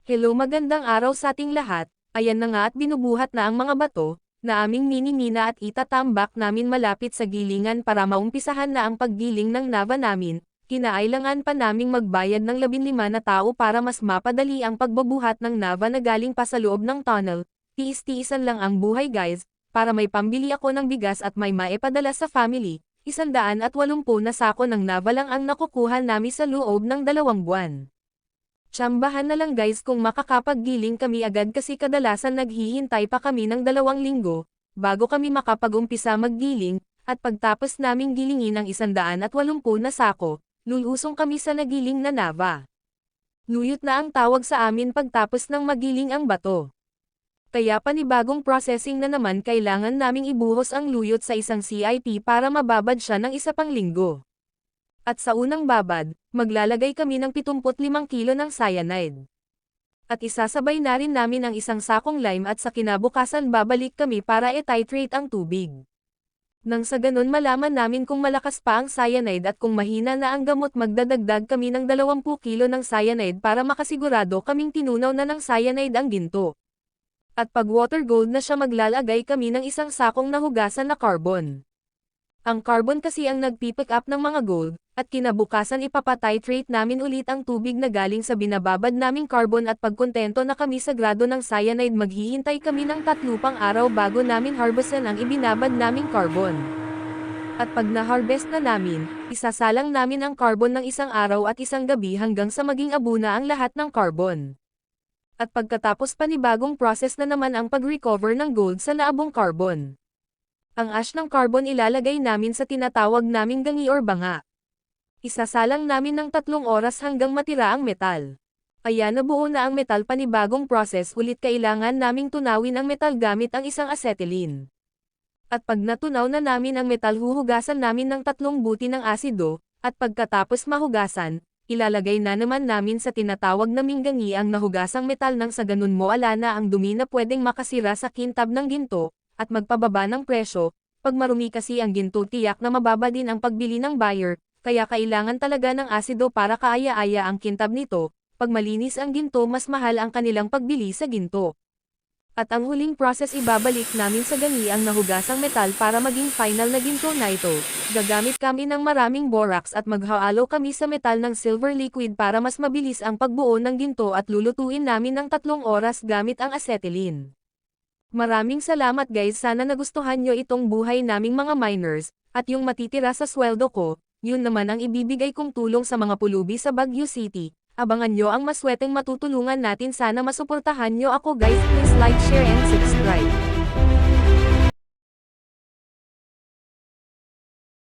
Hello, magandang araw sa ating lahat. Ayan na nga at binubuhat na ang mga bato, na aming mini-mina at itatambak namin malapit sa gilingan para maumpisahan na ang paggiling ng nava namin. Kinailangan pa naming magbayad ng 15 na tao para mas mapadali ang pagbabuhat ng nava na galing pa sa loob ng tunnel. Tiis-tiisan lang ang buhay guys, para may pambili ako ng bigas at may maipadala sa family. 180 na sako ng nava lang ang nakukuha namin sa loob ng 2 buwan. Tsambahan na lang guys kung makakapaggiling kami agad kasi kadalasan naghihintay pa kami ng 2 linggo, bago kami makapag-umpisa maggiling, at pagtapos naming gilingin ang 180 na sako, lulusong kami sa nagiling na nava. Luyot na ang tawag sa amin pagtapos ng magiling ang bato. Kaya panibagong processing na naman kailangan naming ibuhos ang luyot sa isang CIP para mababad siya ng 1 pang linggo. At sa unang babad, maglalagay kami ng 75 kilo ng cyanide. At isasabay na rin namin ang 1 sakong lime at sa kinabukasan babalik kami para i-titrate ang tubig. Nang sa ganun malaman namin kung malakas pa ang cyanide at kung mahina na ang gamot magdadagdag kami ng 20 kilo ng cyanide para makasigurado kaming tinunaw na ng cyanide ang ginto. At pag water gold na siya maglalagay kami ng 1 sakong nahugasan na carbon. Ang carbon kasi ang nagpipick up ng mga gold, at kinabukasan ipapatitrate namin ulit ang tubig na galing sa binababad naming carbon at pagkontento na kami sa grado ng cyanide maghihintay kami ng 3 pang araw bago namin harvestan ang ibinabad naming carbon. At pag na-harvest na namin, isasalang namin ang carbon ng 1 araw at 1 gabi hanggang sa maging abuna ang lahat ng carbon. At pagkatapos panibagong process na naman ang pag-recover ng gold sa naabong carbon. Ang ash ng carbon ilalagay namin sa tinatawag naming gangi or banga. Isasalang namin ng 3 oras hanggang matira ang metal. Ayan, nabuo na ang metal. Panibagong process ulit kailangan naming tunawin ang metal gamit ang 1 acetylene. At pag natunaw na namin ang metal huhugasan namin ng 3 buti ng asido, at pagkatapos mahugasan, ilalagay na naman namin sa tinatawag naming gangi ang nahugasang metal nang sa ganun mawala na ang dumi na pwedeng makasira sa kintab ng ginto, at magpababa ng presyo. Pag marumi kasi ang ginto tiyak na mababa din ang pagbili ng buyer, kaya kailangan talaga ng asido para kaaya-aya ang kintab nito. Pag malinis ang ginto mas mahal ang kanilang pagbili sa ginto. At ang huling process ibabalik namin sa gangi ang nahugasang metal para maging final na ginto na ito. Gagamit kami ng maraming borax at maghalo kami sa metal ng silver liquid para mas mabilis ang pagbuo ng ginto at lulutuin namin ng 3 oras gamit ang acetylene. Maraming salamat guys, sana nagustuhan nyo itong buhay naming mga miners, at yung matitira sa sweldo ko, yun naman ang ibibigay kong tulong sa mga pulubi sa Baguio City. Abangan nyo ang masweteng matutulungan natin, sana masuportahan nyo ako guys, please like, share and subscribe.